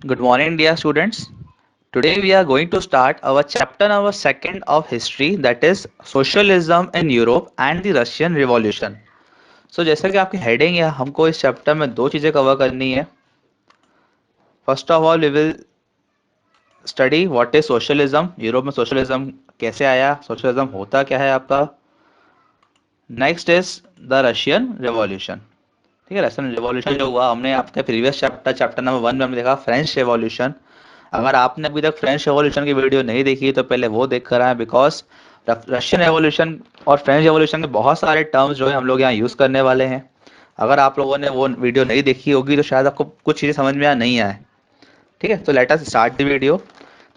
Good morning, dear students. Today we are going to start our chapter number second of history, that is socialism in Europe and the Russian Revolution. So जैसा कि आपकी heading है, हमको इस chapter में दो चीजें cover करनी है. First of all we will study what is socialism. Europe में सोशलिज्म कैसे आया, सोशलिज्म होता क्या है आपका. Next is the Russian revolution. ठीक है, रशियन रेवोल्यूशन जो हुआ, हमने आपके previous chapter chapter number one में हमने देखा फ्रेंच रेवोल्यूशन. अगर आपने अभी तक फ्रेंच रेवोल्यूशन की वीडियो नहीं देखी तो पहले वो देख कर आए, बिकॉज रशियन रेवोल्यूशन और फ्रेंच रेवोल्यूशन के बहुत सारे टर्म्स जो है हम लोग यहाँ यूज़ करने वाले हैं. अगर आप लोगों ने वो वीडियो नहीं देखी होगी तो शायद आपको कुछ चीज़ें समझ में नहीं आए. ठीक है, तो let us start the video.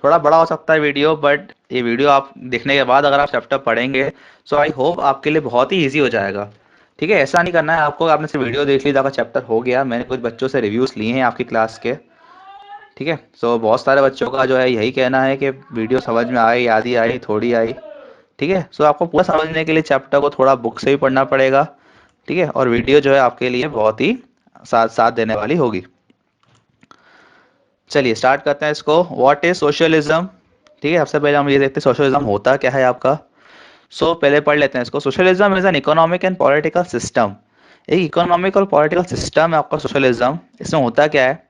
थोड़ा बड़ा हो सकता है वीडियो, बट ये वीडियो आप देखने के बाद अगर आप चैप्टर पढ़ेंगे सो आई होप आपके लिए बहुत ही ईजी हो जाएगा. ठीक है, ऐसा नहीं करना है आपको, आपने सिर्फ वीडियो देख ली तो आपका चैप्टर हो गया. मैंने कुछ बच्चों से रिव्यूज़ लिए हैं आपकी क्लास के. ठीक है, सो बहुत सारे बच्चों का जो है यही कहना है कि वीडियो समझ में आई, आधी आई, थोड़ी आई. ठीक है, सो आपको पूरा समझने के लिए चैप्टर को थोड़ा बुक से भी पढ़ना पड़ेगा. ठीक है, और वीडियो जो है आपके लिए बहुत ही साथ साथ देने वाली होगी. चलिए स्टार्ट करते हैं इसको. What is socialism. ठीक है, सबसे पहले हम ये देखते हैं सोशलिज्म होता क्या है आपका. पहले पढ़ लेते हैं इसको. Socialism is an economic and political system. एक इकोनॉमिक और पॉलिटिकल सिस्टम है आपका सोशलिज्म. इसमें होता क्या है.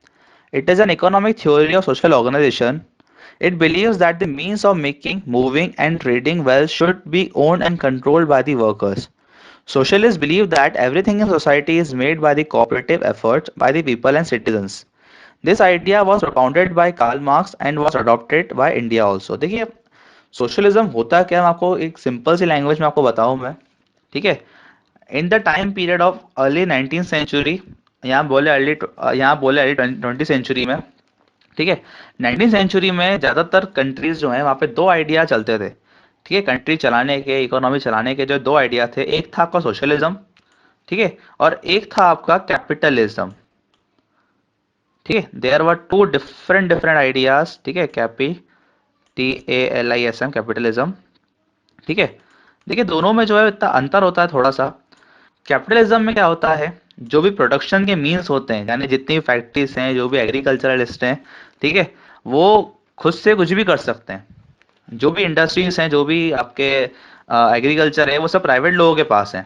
It is an economic theory of social organization. It believes that the means of making, moving, and trading wealth should be owned and controlled by the workers. Socialists believe that everything in society is made by the cooperative efforts by the people and citizens. This idea was propounded by Karl Marx and was adopted by India also. देखिए socialism होता क्या है, मैं आपको एक simple सी language में आपको बताऊं मैं. ठीक है, in the time period of early 19th century, यहाँ बोले अर्ली 20th सेंचुरी में. ठीक है, 19th सेंचुरी में ज़्यादातर कंट्रीज जो हैं वहाँ पे दो आइडिया चलते थे. ठीक है, कंट्री चलाने के, इकोनॉमी चलाने के जो दो आइडिया थे, एक था आपका सोशलिज्म. ठीक है, और एक था आपका कैपिटलिज्म. ठीक है, there were two different different ideas. ठीक है, TALISM कैपिटलिज्म. ठीक है, देखिए दोनों में जो है इतना अंतर होता है थोड़ा सा. कैपिटलिज्म में क्या होता है, जो भी प्रोडक्शन के मीन्स होते हैं, यानी जितनी भी फैक्ट्रीज हैं, जो भी एग्रीकल्चरलिस्ट हैं, ठीक है, वो खुद से कुछ भी कर सकते हैं. जो भी इंडस्ट्रीज हैं, जो भी आपके एग्रीकल्चर है, वो सब प्राइवेट लोगों के पास हैं.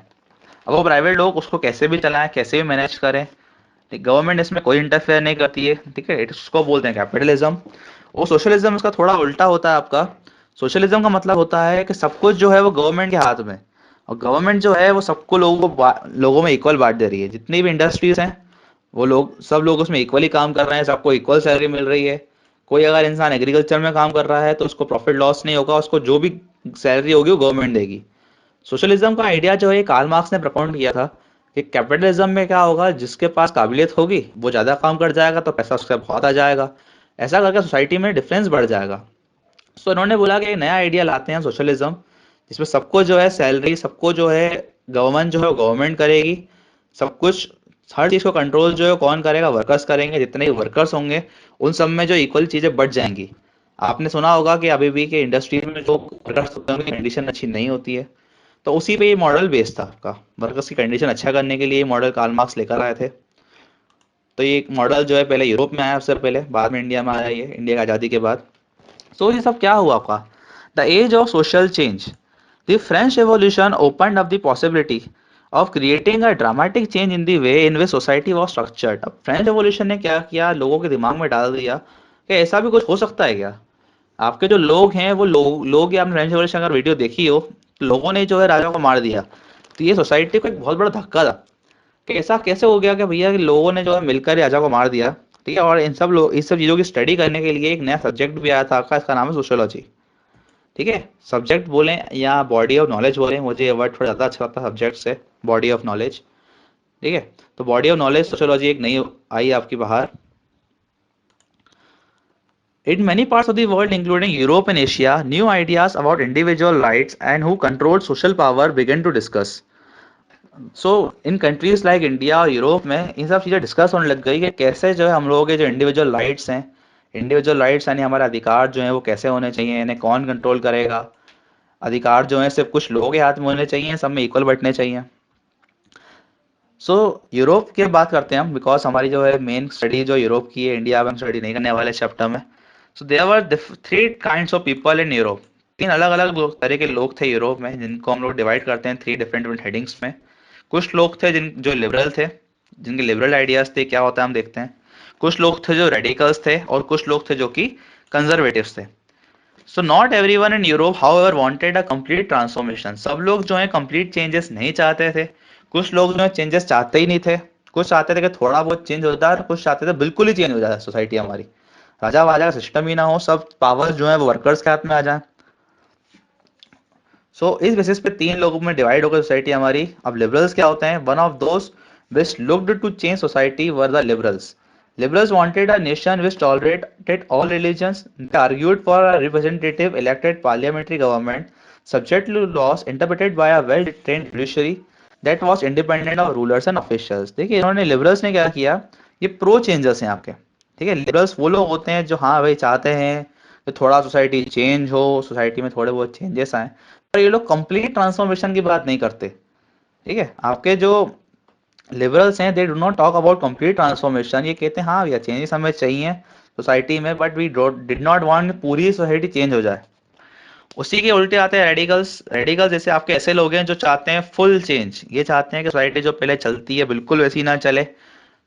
अब वो प्राइवेट लोग उसको कैसे भी चलाएं, कैसे भी मैनेज करें. गवर्नमेंट इसमें कोई इंटरफेयर नहीं करती है. ठीक है, इसको बोलते हैं कैपिटलिज्म. वो सोशलिज्म इसका थोड़ा उल्टा होता है आपका. सोशलिज्म का मतलब होता है कि सब कुछ जो है वो गवर्नमेंट के हाथ में, और गवर्नमेंट जो है वो सबको लोगों में इक्वल बांट दे रही है. जितनी भी इंडस्ट्रीज हैं वो लोग, सब लोग उसमें इक्वली काम कर रहे हैं, सबको इक्वल सैलरी मिल रही है. कोई अगर इंसान एग्रीकल्चर में काम कर रहा है तो उसको प्रॉफिट लॉस नहीं होगा, उसको जो भी सैलरी होगी वो गवर्नमेंट देगी. सोशलिज्म का आइडिया जो है कार्ल मार्क्स ने प्रपोज किया था कि कैपिटलिज्म में क्या होगा, जिसके पास काबिलियत होगी वो ज़्यादा काम कर जाएगा तो पैसा उसके बहुत आ जाएगा. ऐसा करके सोसाइटी में डिफरेंस बढ़ जाएगा. इन्होंने बोला कि एक नया आइडिया लाते हैं सोशलिज्म, जिसमें सबको जो है सैलरी, सबको जो है गवर्नमेंट जो है गवर्नमेंट करेगी. सब कुछ, हर चीज़ को कंट्रोल जो है कौन करेगा, वर्कर्स करेंगे. जितने वर्कर्स होंगे उन सब में जो इक्वल चीज़ें बढ़ जाएंगी. आपने सुना होगा कि अभी भी के इंडस्ट्रीज में जो वर्कर्स होते हैं उनकी कंडीशन अच्छी नहीं होती है. तो उसी पे ये मॉडल बेस्ड था आपका. वर्कर्स की कंडीशन अच्छा करने के लिए ये मॉडल कार्ल मार्क्स लेकर आए थे. तो ये मॉडल जो है पहले यूरोप में आया, उससे पहले बाद में इंडिया में आया, ये इंडिया की आज़ादी के बाद. ये सब क्या हुआ आपका. The age of social change. The French revolution opened up the possibility of creating a dramatic change in the way in which society was structured. अब फ्रेंच रेवोल्यूशन ने क्या किया, लोगों के दिमाग में डाल दिया कि ऐसा भी कुछ हो सकता है क्या. आपके जो लोग हैं वो लोग, या आपने फ्रेंच रेवोल्यूशन अगर वीडियो देखी हो, लोगों ने जो है राजा को मार दिया. तो ये सोसाइटी को एक बहुत बड़ा धक्का था कि ऐसा कैसे हो गया कि भैया कि लोगों ने जो है मिलकर राजा को मार दिया. ठीक है, और इस सब चीज़ों की स्टडी करने के लिए एक नया सब्जेक्ट भी आया था आपका, इसका नाम है सोशोलॉजी. ठीक है, सब्जेक्ट बोलें या बॉडी ऑफ नॉलेज बोलें, मुझे ये वर्ड थोड़ा ज़्यादा अच्छा लगता है सब्जेक्ट से, बॉडी ऑफ नॉलेज. ठीक है, तो बॉडी ऑफ नॉलेज सोशोलॉजी एक नई आई आपकी बाहर. In many parts of the world, including Europe and Asia, new ideas about individual rights and who controls social power began to discuss. In countries like India और Europe में इन सब चीज़ें discuss होने लग गई कि कैसे जो है हम लोगों के जो इंडिविजुअल राइट्स हैं, इंडिविजुअल राइट्स यानी हमारे अधिकार जो हैं वो कैसे होने चाहिए, इन्हें कौन कंट्रोल करेगा. अधिकार जो है सिर्फ कुछ लोगों के हाथ में होने चाहिए, सब में इक्वल बंटने चाहिए. सो यूरोप की बात करते हैं हम, बिकॉज हमारी जो है मेन स्टडी जो यूरोप की है, इंडिया में हम स्टडी नहीं करने वाले चैप्टर में। So there were three kinds of people in Europe. तीन अलग अलग तरह के लोग थे यूरोप में, जिनको हम लोग डिवाइड करते हैं थ्री डिफरेंट डिफरेंट हेडिंग्स में। कुछ लोग थे जिन जो लिबरल थे, जिनके लिबरल आइडियाज थे, क्या होता है हम देखते हैं। कुछ लोग थे जो रेडिकल्स थे, और कुछ लोग थे जो कि कंजर्वेटिव्स थे। So not everyone in Europe how ever wanted a complete transformation. सब लोग जो है कंप्लीट चेंजेस नहीं चाहते थे। कुछ लोग जो है चेंजेस चाहते ही नहीं थे। कुछ चाहते थे कि थोड़ा बहुत चेंज होता है, और कुछ चाहते थे बिल्कुल ही चेंज हो जाए सोसाइटी हमारी, राजा वाजा का सिस्टम ही ना हो, सब पावर्स जो है वो वर्कर्स के हाथ में आ जाए। इस बेसिस पे तीन लोगों में डिवाइड हो गई सोसाइटी हमारी। अब लिबरल्स क्या होते हैं? One of those which looked to change society were the liberals. Liberals wanted a nation which tolerated all religions. They argued for a representative elected parliamentary government subject to laws interpreted by a well-trained judiciary that was independent of rulers and officials. देखिए इन्होंने liberals ने क्या किया, ये pro changers हैं आपके। ठीक है, लिबरल्स वो लोग होते हैं जो हाँ भाई चाहते हैं कि थोड़ा सोसाइटी चेंज हो, सोसाइटी में थोड़े बहुत चेंजेस आए, पर ये लोग कंप्लीट ट्रांसफॉर्मेशन की बात नहीं करते। ठीक है, आपके जो लिबरल्स हैं they do not talk about complete transformation. ये कहते हैं हाँ भैया चेंजेस हमें चाहिए सोसाइटी में, but we did not want पूरी सोसाइटी चेंज हो जाए। उसी के उल्टे आते हैं रेडिकल्स। रेडिकल्स जैसे आपके ऐसे लोग हैं जो चाहते हैं फुल चेंज। ये चाहते हैं कि सोसाइटी जो पहले चलती है बिल्कुल वैसी ना चले,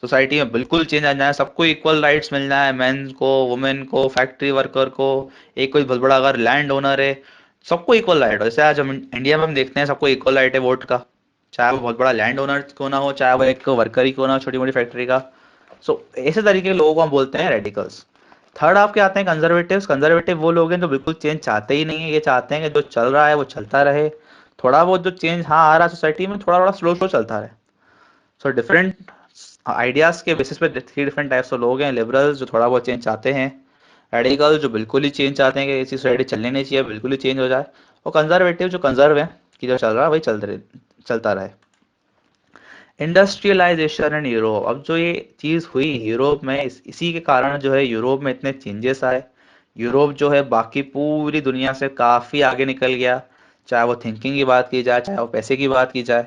सोसाइटी में बिल्कुल चेंज आ जाए, सबको इक्वल राइट्स मिल जाए, मेन को, वुमेन को, फैक्ट्री वर्कर को, एक कोई बहुत बड़ा अगर लैंड ओनर है, सबको इक्वल राइट हो। जैसे आज हम इंडिया में हम देखते हैं सबको इक्वल राइट है वोट का, चाहे वो बहुत बड़ा लैंड ओनर क्यों ना हो, चाहे वो एक वर्कर ही क्यों ना हो छोटी मोटी फैक्ट्री का। ऐसे तरीके के लोगों को हम बोलते हैं रेडिकल्स। थर्ड आपके आते हैं कंजर्वेटिव्स। कंजर्वेटिव वो लोग हैं जो बिल्कुल चेंज चाहते ही नहीं है। ये चाहते हैं कि जो चल रहा है वो चलता रहे, थोड़ा बहुत जो चेंज हाँ आ रहा है सोसाइटी में, थोड़ा थोड़ा स्लो स्लो चलता रहे। डिफरेंट आइडियाज के बेसिस पे थ्री डिफरेंट टाइप्स ऑफ लोग हैं। लिबरल्स जो थोड़ा बहुत चेंज चाहते हैं, रेडिकल जो बिल्कुल ही चेंज चाहते हैं कि ऐसी सोसाइटी चलनी नहीं चाहिए, बिल्कुल ही चेंज हो जाए, और कंजर्वेटिव जो कंजर्व है कि जो चल रहा है वही चलता रहे। Industrialisation in Europe. अब जो ये चीज़ हुई यूरोप में, इसी के कारण जो है यूरोप में इतने चेंजेस आए। यूरोप जो है बाकी पूरी दुनिया से काफ़ी आगे निकल गया, चाहे वो थिंकिंग की बात की जाए, चाहे वो पैसे की बात की जाए।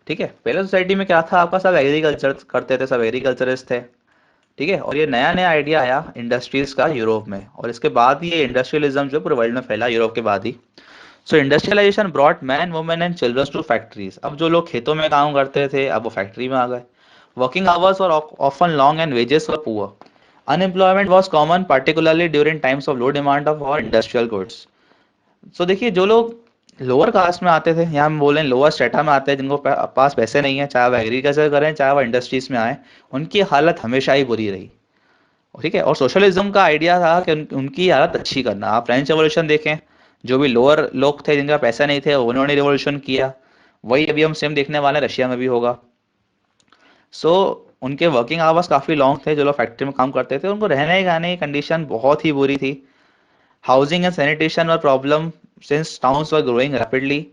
ठीक है, पहले सोसाइटी में क्या था आपका, सब एग्रीकल्चर करते थे, सब एग्रीकल्चरिस्ट थे। ठीक है, और ये नया नया आइडिया आया इंडस्ट्रीज का यूरोप में, और इसके बाद ये इंडस्ट्रियलिज्म जो पूरे वर्ल्ड में फैला यूरोप के बाद ही। Industrialisation brought man women and children to factories. अब जो लोग खेतों में काम करते थे अब वो फैक्ट्री में आ गए। वर्किंग आवर्स और often long and wages were poor. Unemployment was common particularly during times of low demand of और इंडस्ट्रियल गुड्स। देखिए जो लोग लोअर कास्ट में आते थे, या हम बोलें लोअर स्ट्रेटा में आते हैं, जिनको पास पैसे नहीं है, चाहे वो एग्रीकल्चर करें चाहे वो इंडस्ट्रीज में आए, उनकी हालत हमेशा ही बुरी रही। ठीक है, और सोशलिज्म का आइडिया था कि उनकी हालत अच्छी करना। आप फ्रेंच रेवोल्यूशन देखें, जो भी लोअर लोग थे जिनका पैसा नहीं थे उन्होंने रिवोल्यूशन किया, वही अभी हम सेम देखने वाले हैं रशिया में भी होगा। सो उनके वर्किंग आवर्स काफ़ी लॉन्ग थे, जो लोग फैक्ट्री में काम करते थे उनको रहने खाने की कंडीशन बहुत ही बुरी थी। Housing and sanitation were problem since towns were growing rapidly.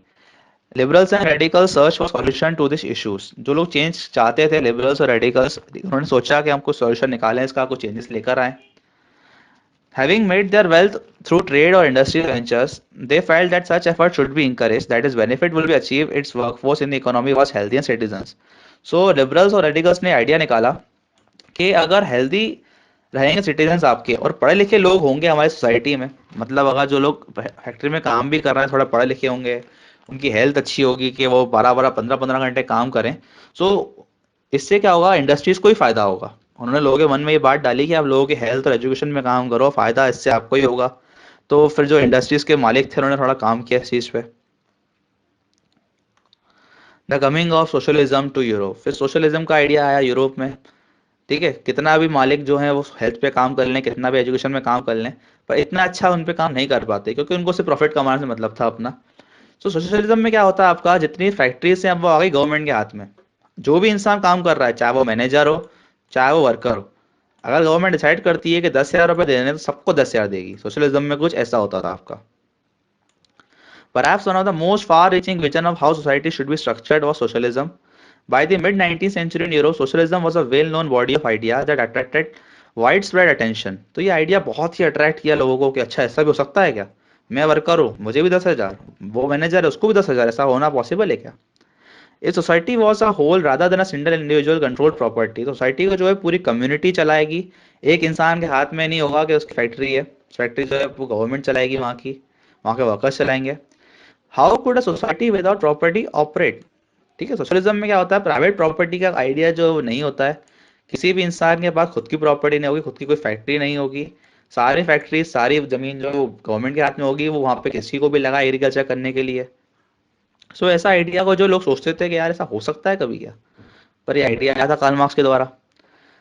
Liberals and radicals search for solution to this issues. जो लोग चेंज चाहते थे लिबरल्स और रेडिकल्स, उन्होंने सोचा कि हम कुछ सॉल्यूशन निकालें, इसका कुछ चेंजेस लेकर आए। Having made their wealth through trade or industrial ventures, they felt that such effort should be encouraged, that is, benefit will be achieved, its workforce in the economy was healthy and citizens. Liberals और radicals ने idea निकाला कि अगर healthy रहेंगे citizens आपके और पढ़े लिखे लोग होंगे हमारी सोसाइटी में, मतलब अगर जो लोग फैक्ट्री में काम भी कर रहे हैं थोड़ा पढ़े लिखे होंगे, उनकी हेल्थ अच्छी होगी कि वो 12-12 15-15 घंटे काम करें, सो इससे क्या होगा, इंडस्ट्रीज को ही फायदा होगा। उन्होंने लोगों के मन में ये बात डाली कि आप लोगों के हेल्थ और एजुकेशन में काम करो, फायदा इससे आपको ही होगा। तो फिर जो इंडस्ट्रीज के मालिक थे उन्होंने थोड़ा काम किया इस चीज़ पे। The coming of socialism to Europe. फिर सोशलिज्म का आइडिया आया यूरोप में। ठीक है, कितना भी मालिक जो है वो हेल्थ पे काम कर लें, कितना भी एजुकेशन में काम कर लें, पर इतना अच्छा उन पे काम नहीं कर पाते, क्योंकि उनको सिर्फ प्रॉफिट कमाने से मतलब था अपना। सोशलिज्म में क्या होता है आपका, जितनी फैक्ट्रीज हैं अब वो आ गई गवर्नमेंट के हाथ में। जो भी इंसान काम कर रहा है, चाहे वो मैनेजर हो चाहे वो वर्कर हो, अगर गवर्नमेंट डिसाइड करती है कि 10,000 रुपये देने, तो सबको 10,000 देगी। सोशलिज्म में कुछ ऐसा होता था आपका। Perhaps one of the most far-reaching vision of how society should be structured was socialism. By the mid-19th century in Europe, socialism was a well-known body of ideas that attracted widespread attention. तो ये idea बहुत ही attract किया लोगों को कि अच्छा ऐसा भी हो सकता है क्या, मैं वर्कर हूँ मुझे भी 10,000, वो मैनेजर है उसको भी 10,000, ऐसा होना पॉसिबल है क्या। A society was a whole rather than a single individual controlled property. Society को जो है पूरी कम्युनिटी चलाएगी, एक इंसान के हाथ में नहीं होगा कि उसकी फैक्ट्री है। फैक्ट्री जो है वो गवर्नमेंट चलाएगी, वहाँ के वर्कर्स चलाएंगे। How could a society without property operate? ठीक है, सोशलिज्म में क्या होता है, प्राइवेट प्रॉपर्टी का आइडिया जो नहीं होता है। किसी भी इंसान के पास खुद की प्रॉपर्टी नहीं होगी, खुद की कोई फैक्ट्री नहीं होगी। सारी फैक्ट्री, सारी जमीन जो गवर्नमेंट के हाथ में होगी, वो वहाँ पे किसी को भी लगा एग्रीकल्चर करने के लिए। सो ऐसा आइडिया को जो लोग सोचते थे कि यार ऐसा हो सकता है कभी क्या, पर ये आइडिया आया था कार्ल मार्क्स के द्वारा।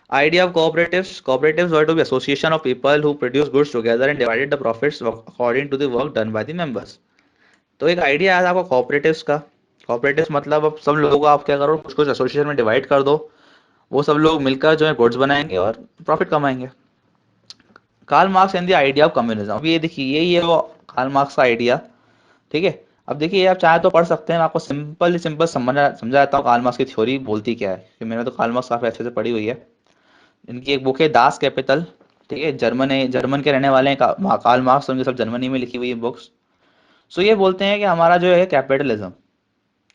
Idea of cooperatives. Cooperatives were to be association of people who produce goods together and divided the profits according to the work done by the members. तो एक आइडिया आया था आपको कोऑपरेटिव्स का। कोऑपरेटिव्स मतलब अब सब लोगों को आप क्या करो, कुछ कुछ एसोसिएशन में डिवाइड कर दो, वो सब लोग मिलकर जो है गुड्स बनाएंगे और प्रॉफिट कमाएंगे। Karl Marx and the idea of communism. अब ये देखिए, यही है वो कार्ल मार्क्स का आइडिया। ठीक है, अब देखिए आप चाहे तो पढ़ सकते हैं, मैं आपको सिंपल सिंपल समझाता हूँ कार्ल मार्क्स की थ्योरी बोलती क्या है, क्योंकि मैंने तो कार्ल मार्क्स काफी अच्छे से पढ़ी हुई है। इनकी एक बुक है दास कैपिटल। ठीक है, जर्मन के रहने वाले हैं कार्ल मार्क्स, उनकी सब जर्मनी में लिखी हुई है बुक्स। सो ये बोलते हैं कि हमारा जो है कैपिटलिज्म,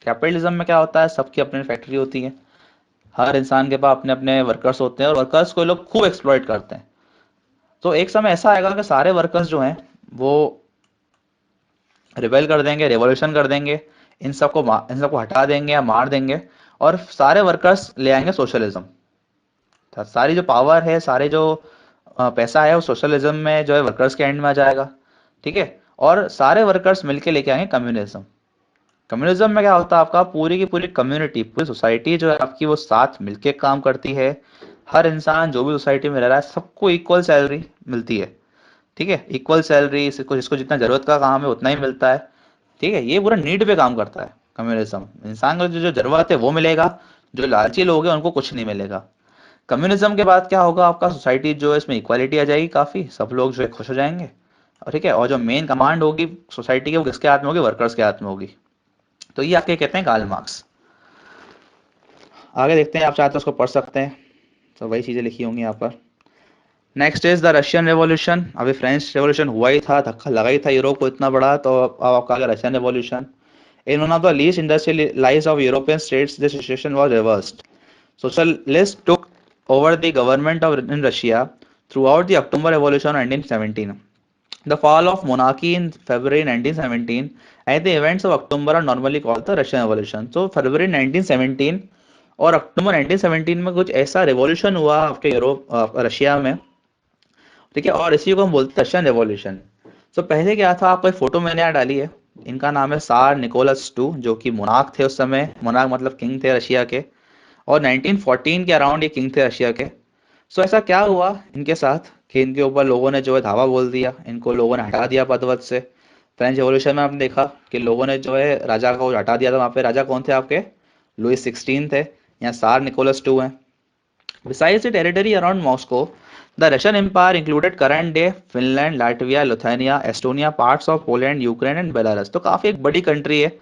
कैपिटलिज्म में क्या होता है, सबकी अपनी फैक्ट्री होती है, हर इंसान के पास अपने अपने वर्कर्स होते हैं और वर्कर्स को लोग खूब एक्सप्लॉइट करते हैं। तो एक समय ऐसा आएगा कि सारे वर्कर्स जो हैं वो रिबेल कर देंगे, रेवोल्यूशन कर देंगे, इन सबको हटा देंगे या मार देंगे, और सारे वर्कर्स ले आएंगे सोशलिज्म। सारी जो पावर है, सारे जो पैसा है, वो सोशलिज्म में जो है वर्कर्स के एंड में आ जाएगा। ठीक है, और सारे वर्कर्स मिलके लेके आएंगे कम्युनिज्म। कम्युनिज्म में क्या होता है, आपका पूरी की पूरी कम्युनिटी, पूरी सोसाइटी जो है आपकी, वो साथ मिलके काम करती है। हर इंसान जो भी सोसाइटी में रह रहा है, सबको इक्वल सैलरी मिलती है। ठीक है, इक्वल सैलरी, जिसको जिसको जितना जरूरत का काम है उतना ही मिलता है। ठीक है, ये पूरा नीड पे काम करता है कम्युनिज्म। इंसान को जो जो जरूरत है वो मिलेगा, जो लालची लोग हैं उनको कुछ नहीं मिलेगा। कम्युनिज्म के बाद क्या होगा, आपका सोसाइटी जो है इसमें इक्वालिटी आ जाएगी, काफी सब लोग जो है खुश हो जाएंगे। और ठीक है, और जो मेन कमांड होगी सोसाइटी के, वो किसके हाथ में होगी, वर्कर्स के हाथ में होगी। तो ये आपके कहते हैं कार्ल मार्क्स। आगे देखते हैं, आप चाहते हैं उसको पढ़ सकते हैं, तो वही चीजें लिखी होंगी यहाँ पर। Next is the Russian revolution. अभी फ्रेंच रेवोल्यूशन हुआ ही था, धक्का लगा ही था यूरोप को इतना बड़ा, तो अब आपका आ गया Russian revolution. In one of the least industrialised of European states the situation was reversed. Socialists took over the government in Russia throughout the October Revolution of 1917. The fall of monarchy in February 1917 and the events of October are normally called the Russian Revolution. So February 1917 और अक्टूबर 1917 में कुछ ऐसा revolution हुआ आपके Russia में। ठीक है, और इसी को हम बोलते हैं रशियन रेवोल्यूशन। तो पहले क्या था, आपको एक फोटो मैंने यहाँ डाली है। इनका नाम है सार निकोलस टू, जो कि मोनार्क थे उस समय। मोनार्क मतलब किंग थे रशिया के, और 1914 के अराउंड ये किंग थे रशिया के। सो ऐसा क्या हुआ इनके साथ कि इनके ऊपर लोगों ने जो है धावा बोल दिया, इनको लोगों ने हटा दिया पद वद से। फ्रेंच रेवोल्यूशन में आपने देखा कि लोगों ने जो है राजा को हटा दिया था। वहाँ पे राजा कौन थे आपके, लुइस 16 थे, यहाँ सार निकोलस टू हैं। Besides the territory around Moscow, the Russian Empire included current-day Finland, Latvia, Lithuania, Estonia, parts of Poland, Ukraine and Belarus। तो काफी एक बड़ी कंट्री है।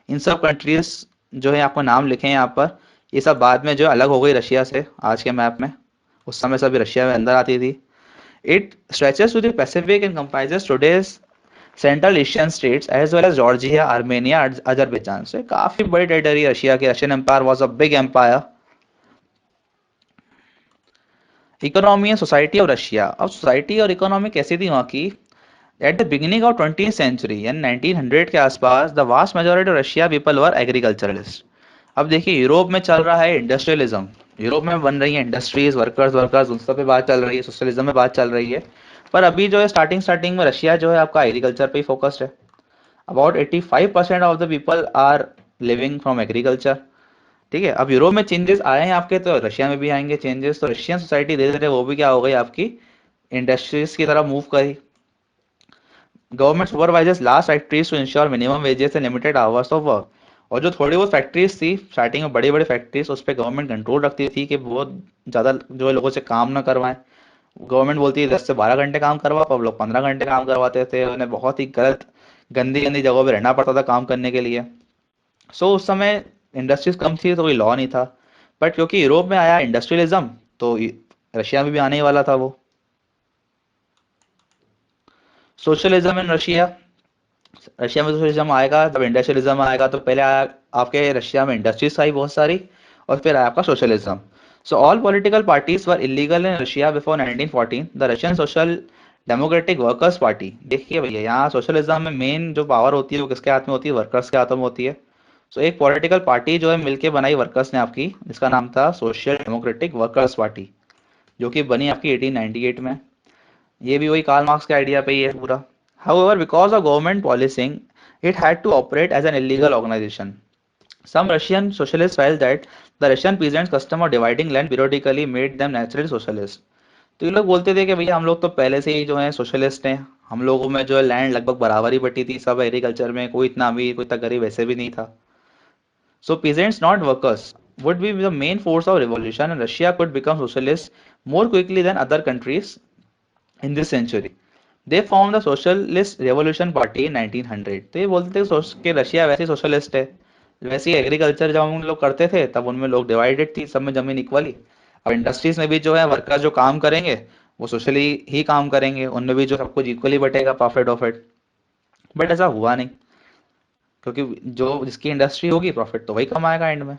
इन सब कंट्रीज जो है आपको नाम लिखे हैं यहाँ पर, ये सब बाद में जो अलग हो गई रशिया से आज के मैप में। उस समय सभी रशिया में अंदर आती थी। It stretches to the Pacific and comprises today's central Asian states as well as Georgia, Armenia, Azerbaijan. से काफी बड़ी टेरिटरी रशिया की। Russian empire was a big empire. Economy and society of Russia. अब society और economy कैसी थी वहाँ की, at the beginning of 20th century यानी 1900 के आसपास, the vast majority of Russia people were agriculturalist. अब देखिए, यूरोप में चल रहा है इंडस्ट्रियलिज्म, यूरोप में बन रही है इंडस्ट्रीज, वर्कर्स वर्कर्स उन सब पे बात चल रही है, सोशलिज्म में बात चल रही है। पर अभी जो है स्टार्टिंग स्टार्टिंग में रशिया जो है आपका एग्रीकल्चर पे ही फोकस्ड है। About 85% of the people are living from agriculture. ठीक है, अब यूरोप में चेंजेस आए हैं आपके, तो रशिया में भी आएंगे चेंजेस। तो रशियन सोसाइटी धीरे धीरे वो भी क्या हो गई आपकी, इंडस्ट्रीज की तरफ मूव करी। Government supervisors large factories to ensure minimum wages and limited hours of work. और जो थोड़ी बहुत फैक्ट्रीज थी स्टार्टिंग में, बड़ी बड़ी फैक्ट्रीज, उस पर गवर्नमेंट कंट्रोल रखती थी कि बहुत ज्यादा जो है लोगों से काम ना करवाएं। गवर्नमेंट बोलती है 10 से 12 घंटे काम करवाओ, अब लोग 15 घंटे काम करवाते थे। उन्हें बहुत ही गलत, गंदी गंदी जगहों पे रहना पड़ता था काम करने के लिए। सो उस समय इंडस्ट्रीज कम थी तो कोई लॉ नहीं था। बट क्योंकि यूरोप में आया इंडस्ट्रियलिज्म, तो रशिया में भी आने ही वाला था वो। Socialism in Russia. रशिया में सोशलिज्म आएगा तब इंडस्ट्रियलिज्म आएगा, तो पहले आया आपके रशिया में इंडस्ट्रीज आई बहुत सारी, और फिर आया आपका socialism. So all political parties were illegal in Russia before 1914। The Russian social democratic workers party, देखिए भैया यहाँ सोशलिज्म में मेन जो पावर होती है वो किसके हाथ में होती है? वर्कर्स के हाथों में होती है। सो एक पॉलिटिकल पार्टी जो है मिलके बनाई वर्कर्स ने आपकी, जिसका नाम था सोशल डेमोक्रेटिक वर्कर्स पार्टी, जो कि बनी आपकी 1898 में। ये भी वही कार्ल मार्क्स के आइडिया पे ही है पूरा। However, because of government policing, it had to operate as an illegal organization. Some Russian socialists felt that the Russian peasants' custom of dividing land periodically made them naturally socialist. तो ये लोग बोलते थे कि भैया हम लोग तो पहले से ही जो है सोशलिस्ट हैं, हम लोगों में जो है लैंड लगभग बराबर ही बटी थी, सब एग्रीकल्चर में, कोई इतना अमीर कोई इतना गरीब वैसे भी नहीं था। सो peasants not workers would be the main force of revolution and Russia could become socialist more quickly than other countries in this century. They form the socialist revolution party इन 1900। तो ये बोलते थे कि रशिया वैसे सोशलिस्ट है, वैसे ही agriculture जब हम लोग करते थे तब उनमें लोग डिवाइडेड थी, सब में जमीन इक्वली। अब इंडस्ट्रीज में भी जो है वर्कर्स जो काम करेंगे वो सोशली ही काम करेंगे, उनमें भी जो सब कुछ इक्वली बटेगा प्रॉफिट ऑफिट। बट ऐसा हुआ नहीं, क्योंकि जो जिसकी इंडस्ट्री होगी प्रॉफिट तो वही कमाएगा एंड में।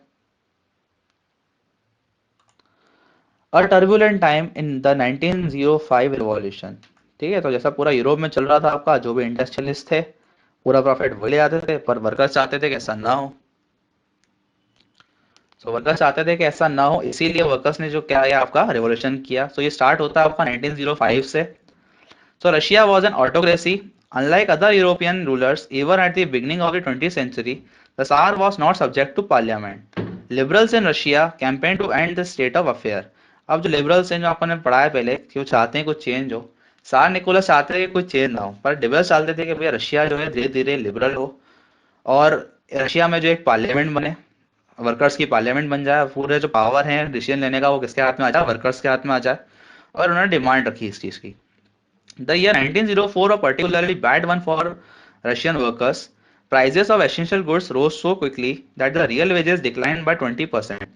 A turbulent time in the 1905 revolution. ठीक है, तो जैसा पूरा यूरोप में चल रहा था आपका, जो भी इंडस्ट्रियलिस्ट थे पूरा प्रॉफिट वो ले आते थे, पर वर्कर्स चाहते थे कि ऐसा ना हो। तो वर्कर्स चाहते थे कि ऐसा ना हो, इसीलिए वर्कर्स ने जो क्या है आपका रेवोल्यूशन किया। तो ये स्टार्ट होता है आपका 1905 से। So Russia was an autocracy. Unlike other European rulers, even at the beginning of the 20th century, the Tsar was not subject to parliament. Liberals in Russia campaigned to end this state of affair. अब जो liberals हैं जो आपने पढ़ा है पहले कि वो चाहते हैं कुछ चेंज हो, सार निकोलस चाहते थे कि कुछ चेंज ना हो, पर लिबरल्स चाहते थे कि भैया रशिया जो है धीरे धीरे लिबरल हो, और रशिया में जो एक पार्लियामेंट बने, वर्कर्स की पार्लियामेंट बन जाए, पूरे जो पावर है डिसीजन लेने का वो किसके हाथ में आ जाए? वर्कर्स के हाथ में आ जाए। और उन्होंने डिमांड रखी इस चीज़ की। The year 1904 a particularly bad one for Russian workers. Prices of essential goods rose so quickly that the real wages declined by 20%.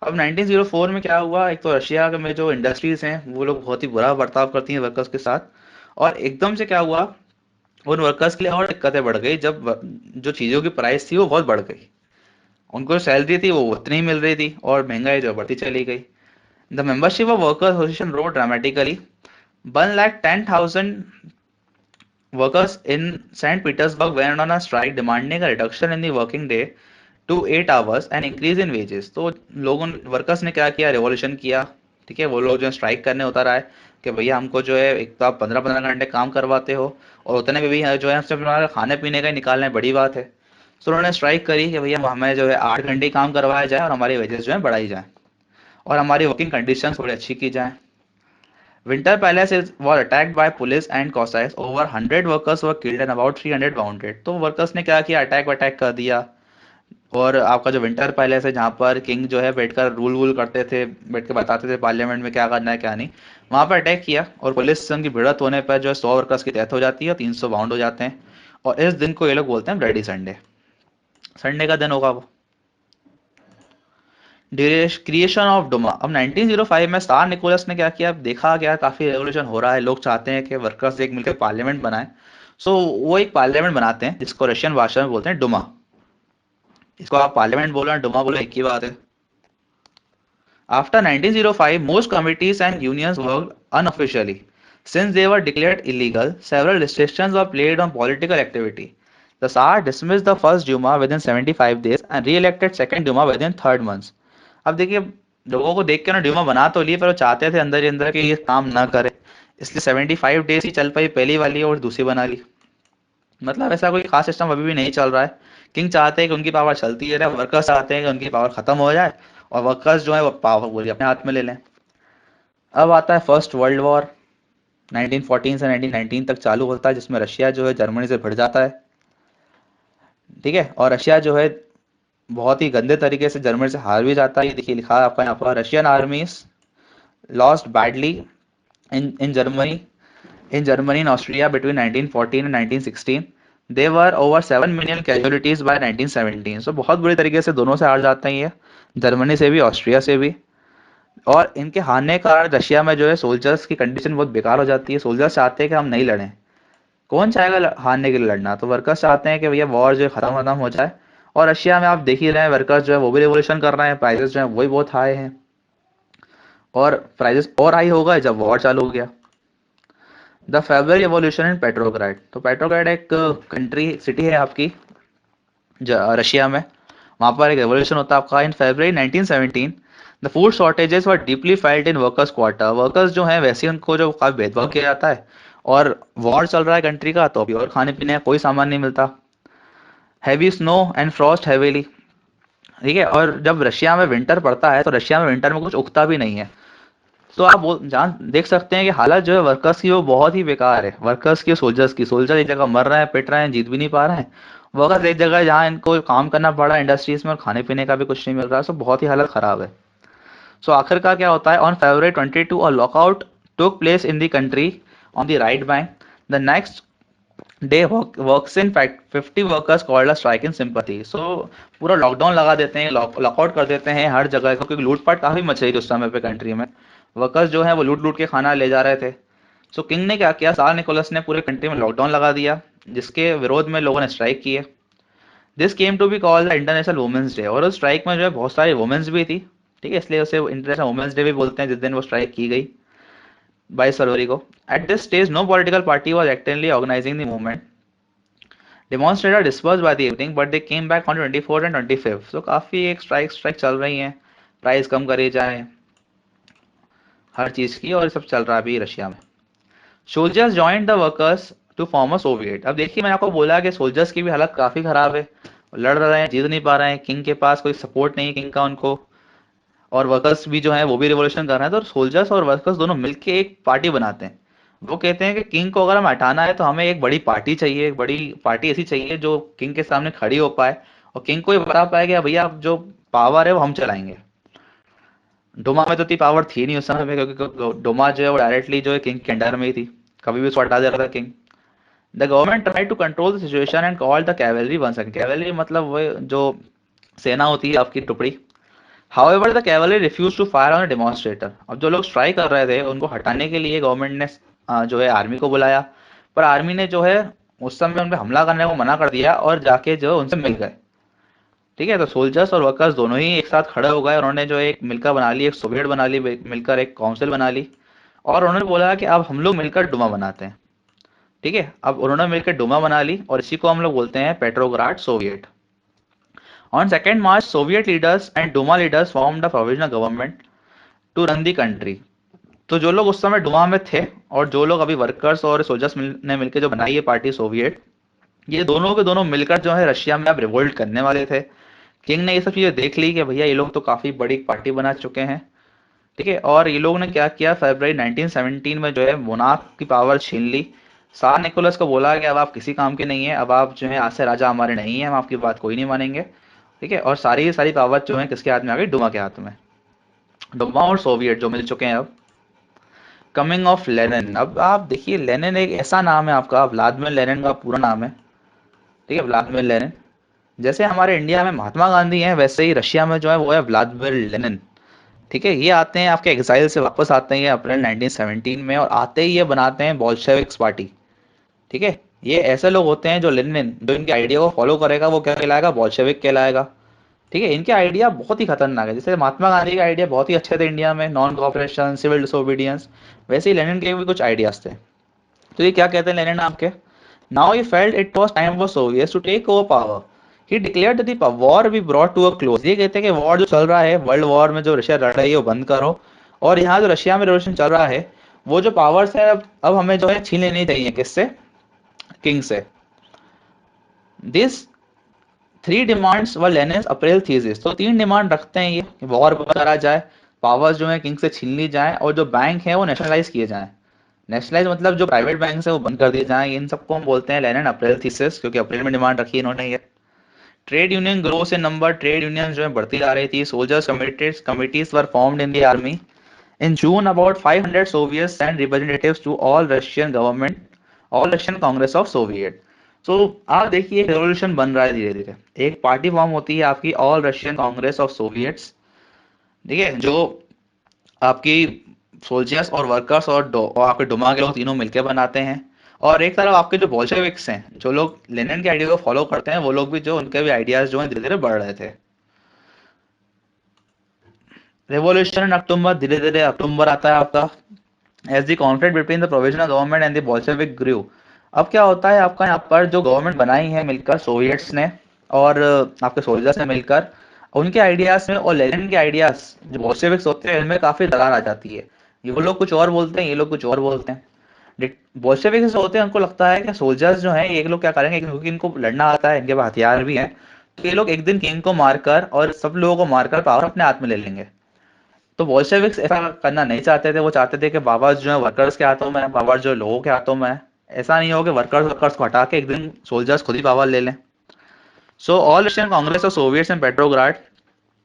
अब 1904 में क्या हुआ? एक तो रशिया में जो इंडस्ट्रीज हैं वो लोग बहुत ही बुरा बर्ताव करती हैं वर्कर्स के साथ, और एकदम से क्या हुआ, उन वर्कर्स के लिए और दिक्कतें बढ़ गई जब जो चीज़ों की प्राइस थी वो बहुत बढ़ गई। उनको जो सैलरी थी वो उतनी ही मिल रही थी और महंगाई जो बढ़ती चली गई। The membership of workers association rose dramatically. 1,10,000 workers in St. Petersburg went on a strike demanding a reduction in the working day to 8 hours and increase in wages। तो लोगों वर्कर्स ने क्या किया? रेवोल्यूशन किया। ठीक है, वो लोग जो स्ट्राइक करने उतर आए कि भैया हमको जो है एक तो आप 15-15 घंटे काम करवाते हो और उतने में भी जो है हमसे हमारे खाने पीने का ही निकालना है, बड़ी बात है। तो उन्होंने स्ट्राइक करी कि भैया हमें जो है 8 घंटे ही काम करवाया जाए और हमारी वेजेस जो है बढ़ाई जाए और हमारी वर्किंग कंडीशन थोड़ी अच्छी की जाए। Winter Palace was attacked by police and Cossacks. Over 100 workers were killed and about 300 wounded। तो वर्कर्स ने क्या किया? अटैक कर दिया। और आपका जो विंटर पैलेस है जहाँ पर किंग जो है बैठकर रूल वूल करते थे, बैठ के बताते थे पार्लियामेंट में क्या करना है क्या नहीं, वहां पर अटैक किया और पुलिस संग की भिड़त होने पर जो है 100 वर्कर्स की डेथ हो जाती है और 300 बाउंड हो जाते हैं। और इस दिन को ये लोग बोलते हैं ब्लडी संडे। संडे का दिन होगा वो। Creation of Duma. अब 1905 में स्टार निकोलस ने क्या किया? अब देखा गया काफी रेवोल्यूशन हो रहा है, लोग चाहते हैं कि वर्कर्स एक मिलकर पार्लियामेंट बनाए। सो वो एक पार्लियामेंट बनाते हैं जिसको रशियन भाषा में बोलते हैं डुमा। इसको आप पार्लियामेंट बोलो डुमा बोलो एक ही बात है। After 1905 most committees and unions worked unofficially since they were declared illegal. Several restrictions were placed on political activity. The Tsar dismissed the first Duma within 75 days and re-elected second Duma within third months। अब देखिए, लोगों को देख के ना Dumas बना तो लिए, पर वो चाहते थे अंदर ही अंदर कि ये काम ना करे, इसलिए 75 डेज ही चल पाई पहली वाली और दूसरी बना ली। मतलब ऐसा कोई खास सिस्टम अभी भी नहीं चल रहा है। किंग चाहते हैं कि उनकी पावर चलती रहे, वर्कर्स चाहते हैं कि उनकी पावर खत्म हो जाए और वर्कर्स जो है वो पावर पूरी अपने हाथ में ले लें। अब आता है फर्स्ट वर्ल्ड वॉर। 1914 से 1919 तक चालू होता है, जिसमें रशिया जो है जर्मनी से भिड़ जाता है। ठीक है, और रशिया जो है बहुत ही गंदे तरीके से जर्मनी से हार भी जाता है। ये देखिए लिखा है आपका यहाँ पर, Russian आर्मीज lost badly in Germany and Austria between 1914 and 1916। There were over 7 million casualties by 1917। so बहुत बुरी तरीके से दोनों से हार जाते हैं ये, जर्मनी से भी ऑस्ट्रिया से भी। और इनके हारने के कारण रशिया में जो है सोल्जर्स की कंडीशन बहुत बेकार हो जाती है। सोल्जर्स चाहते हैं कि हम नहीं लड़ें, कौन चाहेगा हारने के लिए लड़ना? तो वर्कर्स चाहते हैं कि भैया वॉर जो है खत्म खत्म हो जाए। और रशिया में आप देख ही रहे हैं, वर्कर्स जो है वो भी रिवोल्यूशन कर रहे हैं, प्राइसेस जो है वही बहुत हाई हैं। और प्राइसेस और हाई हो गए जब वॉर चालू हो गया। The February revolution in Petrograd. तो पेट्रोग्राड एक कंट्री सिटी है आपकी रशिया में। वहां पर एक रेवोल्यूशन होता है आपका इन फरवरी 1917। The food shortages were deeply felt in workers quarter. Workers जो हैं वैसे ही उनको जो काफी भेदभाव किया जाता है। और वॉर चल रहा है कंट्री का, तो अभी और खाने पीने का कोई सामान नहीं मिलता। Heavy snow and Frost heavily. ठीक है, और जब रशिया में विंटर पड़ता है तो रशिया में विंटर में कुछ उगता भी नहीं है। तो आप जान देख सकते हैं कि हालत जो है वर्कर्स की वो बहुत ही बेकार है। वर्कर्स की, सोल्जर्स की, सोल्जर एक जगह मर रहे हैं, पिट रहे हैं, जीत भी नहीं पा रहे हैं। वर्कर्स एक जगह जहाँ इनको काम करना पड़ रहा है इंडस्ट्रीज में, और खाने पीने का भी कुछ नहीं मिल रहा है। सो बहुत ही हालत खराब है। सो आखिरकार क्या होता है, on February 22 a lockout took place in the country on the right bank. The next day works in fact 50 workers called a strike in sympathy. So पूरा लॉकडाउन लगा देते हैं, लॉकआउट कर देते हैं हर जगह को, क्योंकि लूटपाट काफी मच रही थी उस समय पे कंट्री में। वर्कर्स जो है वो लूट लूट के खाना ले जा रहे थे। सो किंग ने क्या किया, सार निकोलस ने पूरे कंट्री में लॉकडाउन लगा दिया, जिसके विरोध में लोगों ने स्ट्राइक किए। This came to be called the international women's day. और उस स्ट्राइक में जो है बहुत सारी वुमेन्स भी थी। ठीक है, इसलिए उसे इंटरनेशनल वुमेन्स डे भी बोलते हैं, जिस दिन वो स्ट्राइक की गई 22 फरवरी को। At this stage no political party was actively organising the movement. Demonstrator disperse by the evening but they came back on 24 and 25। So काफी एक स्ट्राइक स्ट्राइक चल रही हैं, प्राइस कम करे जाए हर चीज की, और सब चल रहा है अभी रशिया में। Soldiers joined the workers to form a soviet. अब देखिए, मैंने आपको बोला कि सोल्जर्स की भी हालत काफी खराब है। लड़ रहे हैं, जीत नहीं पा रहे हैं, किंग के पास कोई सपोर्ट नहीं है किंग का उनको। और वर्कर्स भी जो है वो भी रिवॉल्यूशन कर रहे हैं। तो सोल्जर्स और वर्कर्स दोनों मिलके एक पार्टी बनाते हैं। वो कहते हैं कि किंग को अगर हमें हटाना है तो हमें एक बड़ी पार्टी चाहिए, एक बड़ी पार्टी ऐसी चाहिए जो किंग के सामने खड़ी हो पाए, और किंग को ये बता पाए कि भैया अब जो पावर है वो हम चलाएंगे। डोमा में तो इतनी पावर थी नहीं उस समय में, क्योंकि डोमा जो है वो डायरेक्टली जो है किंग के अंडर में ही थी। कभी भी उसको हटा दे रहा था king. The government try to control the situation and called the cavalry once again. Cavalry मतलब वो जो सेना होती है आपकी टुकड़ी। However the cavalry refuse to fire on demonstrator. अब जो लोग स्ट्राइक कर रहे थे उनको हटाने के लिए गवर्नमेंट ने जो है आर्मी को बुलाया। पर आर्मी ने जो है उस समय उन पे हमला करने को मना कर दिया, और जाके जो है उनसे मिल गए। ठीक है, तो सोल्जर्स और वर्कर्स दोनों ही एक साथ खड़े हो गए, और उन्होंने जो एक मिलकर बना ली, एक सोवियत बना ली, मिलकर एक काउंसिल बना ली। और उन्होंने बोला कि अब हम लोग मिलकर डुमा बनाते हैं। ठीक है, अब उन्होंने मिलकर डुमा बना ली, और इसी को हम लोग बोलते हैं Petrograd soviet. On 2 March soviet leaders and Duma leaders formed a provisional government to run the country. तो जो लोग उस समय डुमा में थे, और जो लोग अभी वर्कर्स और सोल्जर्स ने मिलकर जो बनाई है पार्टी सोवियत, ये दोनों के दोनों मिलकर जो है रशिया में अब रिवोल्ट करने वाले थे। किंग ने ये सब चीजें देख ली कि भैया ये लोग तो काफी बड़ी पार्टी बना चुके हैं। ठीक है, और ये लोग ने क्या किया, फरवरी 1917 में जो है मोनार्क की पावर छीन ली। सार निकोलस को बोला कि अब आप किसी काम के नहीं है, अब आप जो है आज से राजा हमारे नहीं है, हम आपकी बात कोई नहीं मानेंगे। ठीक है, और सारी सारी पावर जो है किसके हाथ में आ गई, डुमा के हाथ में। डुमा और सोवियत जो मिल चुके हैं अब। Coming of Lenin. अब आप देखिए, लेनिन एक ऐसा नाम है आपका, व्लादिमीर लेनिन का पूरा नाम है। ठीक है, व्लादिमीर लेनिन। जैसे हमारे इंडिया में महात्मा गांधी हैं, वैसे ही रशिया में जो है वो है व्लादिमीर लेनिन। ठीक है, ये आते हैं आपके एग्जाइल से वापस आते हैं ये अप्रैल 1917 में, और आते ही ये बनाते हैं बोल्शेविक्स पार्टी। ठीक है, ये ऐसे लोग होते हैं जो लेनिन जो इनके आइडिया को फॉलो करेगा वो क्या कहलाएगा, बोल्शेविक कहलाएगा। ठीक है, इनके आइडिया बहुत ही खतरनाक है। जैसे महात्मा गांधी के आइडिया बहुत ही अच्छे थे इंडिया में, नॉन कॉपरेशन, सिविल डिसोबीडियंस, वैसे ही लेनिन के भी कुछ आइडियाज थे। तो ये क्या कहते हैं लेनिन आपके, now he felt it was time for soviets to take over power. He declared that the war be brought to a close. ये कहते हैं कि वॉर जो चल रहा है, वर्ल्ड वॉर में जो रशिया लड़ रही है वो बंद करो, और यहाँ जो रशिया में रेवोल्यूशन चल रहा है, वो जो पावर्स है अब हमें जो है छीन लेनी चाहिए, किससे, किंग से। दिस थ्री डिमांड्स व लेनिन्स अप्रैल थीसिस। तो 3 डिमांड रखते हैं ये, वॉर बंद करा जाए, पावर्स जो है किंग से छीन ली जाए, और जो बैंक है वो नेशनलाइज किए जाए। नेशनलाइज मतलब जो प्राइवेट बैंक है वो बंद कर दिए जाए। इन सबको हम बोलते हैं लेनिन अप्रैल थीसिस, क्योंकि अप्रैल में डिमांड रखी इन्होंने ये। Trade union grows in number. Trade union जो है बढ़ती जा रही थी। Soldiers committees were formed in the army. In June about 500 soviets send representatives to all Russian government, all Russian Congress of Soviet. So आप देखिए, एक रेवोल्यूशन बन रहा है धीरे धीरे। एक पार्टी फॉर्म होती है आपकी all Russian Congress of Soviets. ठीक है, जो आपकी सोल्जर्स और वर्कर्स और आपके डुमा के लोग तीनों मिलकर बनाते हैं। और एक तरफ आपके जो बोल्शेविक्स हैं, जो लोग लेनिन के आइडिया को फॉलो करते हैं, वो लोग भी जो उनके भी आइडियाज जो हैं धीरे धीरे बढ़ रहे थे। रेवोल्यूशन इन अक्टूबर, धीरे धीरे अक्टूबर आता है आपका। As the conflict between the provisional government and the Bolshevik group. अब क्या होता है आपका, यहाँ पर जो गवर्नमेंट बनाई है मिलकर सोवियट्स ने और आपके सोल्जर्स ने मिलकर, उनके आइडियाज में और लेनिन के आइडियाज जो बोल्शेविक्स होते हैं इनमें काफी दरार आ जाती है। ये लोग कुछ और बोलते हैं, ये लोग कुछ और बोलते हैं। बोल्शेविक्स होते हैं, उनको लगता है कि सोल्जर्स जो हैं ये लोग क्या करेंगे, क्योंकि इनको लड़ना आता है, इनके पास हथियार भी हैं, तो ये लोग एक दिन किंग को मारकर और सब लोगों को मारकर पावर अपने हाथ में ले लेंगे। तो बोल्शेविक्स ऐसा करना नहीं चाहते थे। वो चाहते थे कि पावर जो है वर्कर्स के हाथों में है, पावर जो है लोगों के हाथों में है। ऐसा नहीं हो कि वर्कर्स वर्कर्स को हटा के एक दिन सोल्जर्स खुद ही पावर ले लें। So all Russian Congress of Soviets in Petrograd,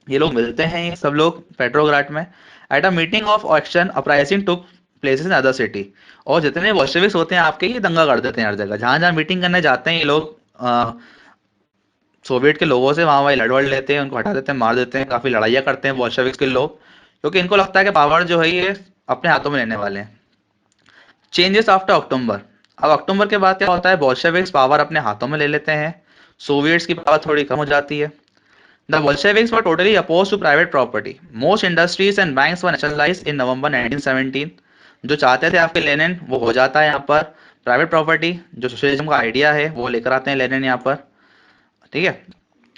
ये लोग मिलते हैं, ये सब लोग पेट्रोग्राड में। At a meeting of action uprising took places in other city. और जितने बोल्शेविक्स होते हैं आपके, ये दंगा कर देते हैं हर जगह, जहां जहां मीटिंग करने जाते हैं ये लोग सोवियत के लोगों से वहां वही लड़ वड़ लेते हैं, उनको हटा देते हैं, मार देते हैं, काफी लड़ाइयाँ करते हैं बोल्शेविक्स के लोग, क्योंकि इनको लगता है कि पावर जो है ये अपने हाथों में लेने वाले हैं। चेंजेस आफ्टर अक्टूबर। अब अक्टूबर के बाद क्या होता है, बोल्शेविक्स पावर अपने हाथों में ले लेते हैं, सोवियट्स की पावर थोड़ी कम हो जाती है। The Bolsheviks were totally oppose to private property. Most industries and banks were nationalised in November 1917। जो चाहते थे आपके लेनिन, वो हो जाता है यहाँ पर। प्राइवेट प्रॉपर्टी, जो सोशलिज्म का आइडिया है, वो लेकर आते हैं लेनिन यहाँ पर। ठीक है।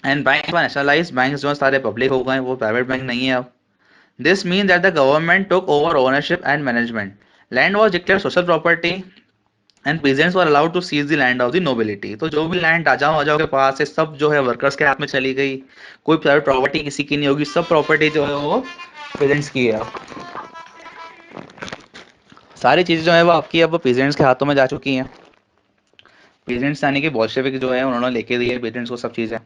And bank were nationalised, bank जो सारे पब्लिक हो गए, वो प्राइवेट बैंक नहीं है अब। This means that the government took over ownership and management. Land was declared social property and peasants were allowed to seize the land of the nobility. तो जो भी लैंड राजाओं वाजाओं के पास है, सब जो है वर्कर्स के हाथ में चली गई। कोई प्राइवेट प्रॉपर्टी किसी की नहीं होगी, सब प्रॉपर्टी जो है वो peasants की है। सारी चीजें जो है वो आपकी अब peasants के हाथों में जा चुकी हैं। peasants यानी कि बोल्शेविक जो है उन्होंने लेके दी है peasants को सब चीजें।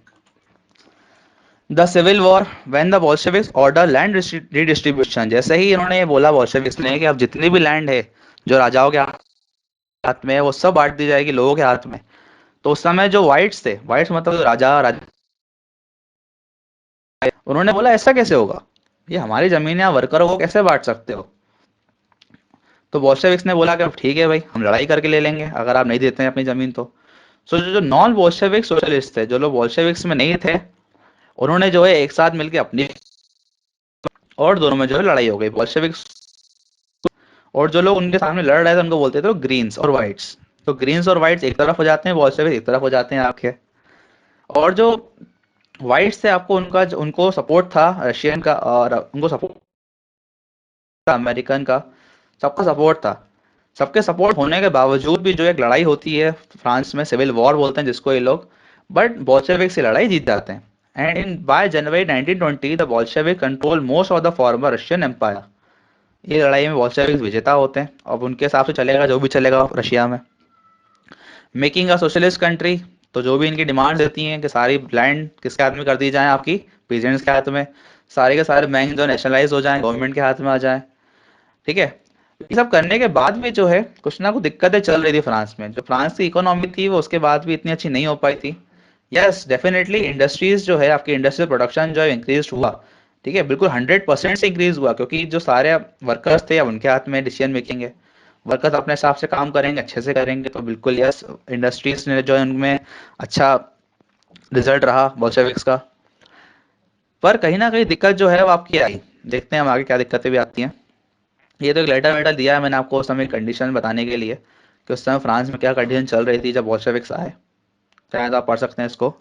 The civil war, when the Bolsheviks order land redistribution. जैसे ही इन्होंने ये बोला बोल्शेविक्स ने कि अब जितनी भी लैंड है जो राजाओं के हाथ में है, वो सब बांट दी जाएगी लोगों के हाथ में। तो उस समय जो वाइट्स थे, वाइट्स मतलब जो राजा, उन्होंने बोला ऐसा कैसे होगा, ये हमारी जमीन या वर्करों को कैसे बांट सकते हो। तो बोल्शेविक्स ने बोला कि अब ठीक है भाई, हम लड़ाई करके ले लेंगे अगर आप नहीं देते हैं अपनी जमीन तो। सो जो जो नॉन बोल्शेविक सोशलिस्ट थे, जो लोग बोल्शेविक्स में नहीं थे, उन्होंने जो है एक साथ मिलकर अपनी, और दोनों में जो है लड़ाई हो गई। बोल्शेविक्स और जो लोग उनके सामने लड़ रहे थे उनको बोलते थे ग्रीन्स और व्हाइट्स। तो ग्रीन्स और व्हाइट्स एक तरफ हो जाते हैं, बोल्शेविक एक तरफ हो जाते हैं आपके। और जो व्हाइट्स थे आपको उनका उनको सपोर्ट था रशियन का, और उनको सपोर्ट था अमेरिकन का, सबका सपोर्ट था। सबके सपोर्ट होने के बावजूद भी जो एक लड़ाई होती है फ्रांस में, सिविल वॉर बोलते हैं जिसको ये लोग, बट बोल्शेविक से लड़ाई जीत जाते हैं। And in by January 1920 the Bolshevik control most of the former Russian empire. ये लड़ाई में बोल्शेविक विजेता होते हैं। अब उनके हिसाब से चलेगा जो भी चलेगा रशिया में। मेकिंग अ सोशलिस्ट कंट्री, तो जो भी इनकी डिमांड देती हैं कि सारी लैंड किसके हाथ में कर दी जाए, आपकी पीजेंट्स के हाथ में। सारे के सारे बैंक जो नेशनलाइज हो जाएं, गवर्नमेंट के हाथ में आ जाए। ठीक है। ये सब करने के बाद भी जो है कुछ ना कुछ दिक्कतें चल रही थी फ्रांस में। जो फ्रांस की इकोनॉमी थी वो उसके बाद भी इतनी अच्छी नहीं हो पाई थी। यस डेफिनेटली इंडस्ट्रीज जो है आपकी, इंडस्ट्रियल प्रोडक्शन जो है इंक्रीज हुआ। ठीक है, बिल्कुल 100% से इंक्रीज हुआ, क्योंकि जो सारे वर्कर्स थे अब उनके हाथ में डिसीजन मेकिंग है। वर्कर्स अपने हिसाब से काम करेंगे, अच्छे से करेंगे, तो बिल्कुल यस इंडस्ट्रीज ने जो है उनमें अच्छा रिजल्ट रहा बोल्शेविक्स का। पर कहीं ना कहीं दिक्कत जो है वो आपकी आई। देखते हैं हम आगे क्या दिक्कतें भी आती हैं। ये तो एक लेटर वेटर दिया है मैंने आपको उस समय कंडीशन बताने के लिए कि उस समय फ्रांस में क्या कंडीशन चल रही थी जब बोल्शेविक्स आए। शायद आप पढ़ सकते हैं इसको।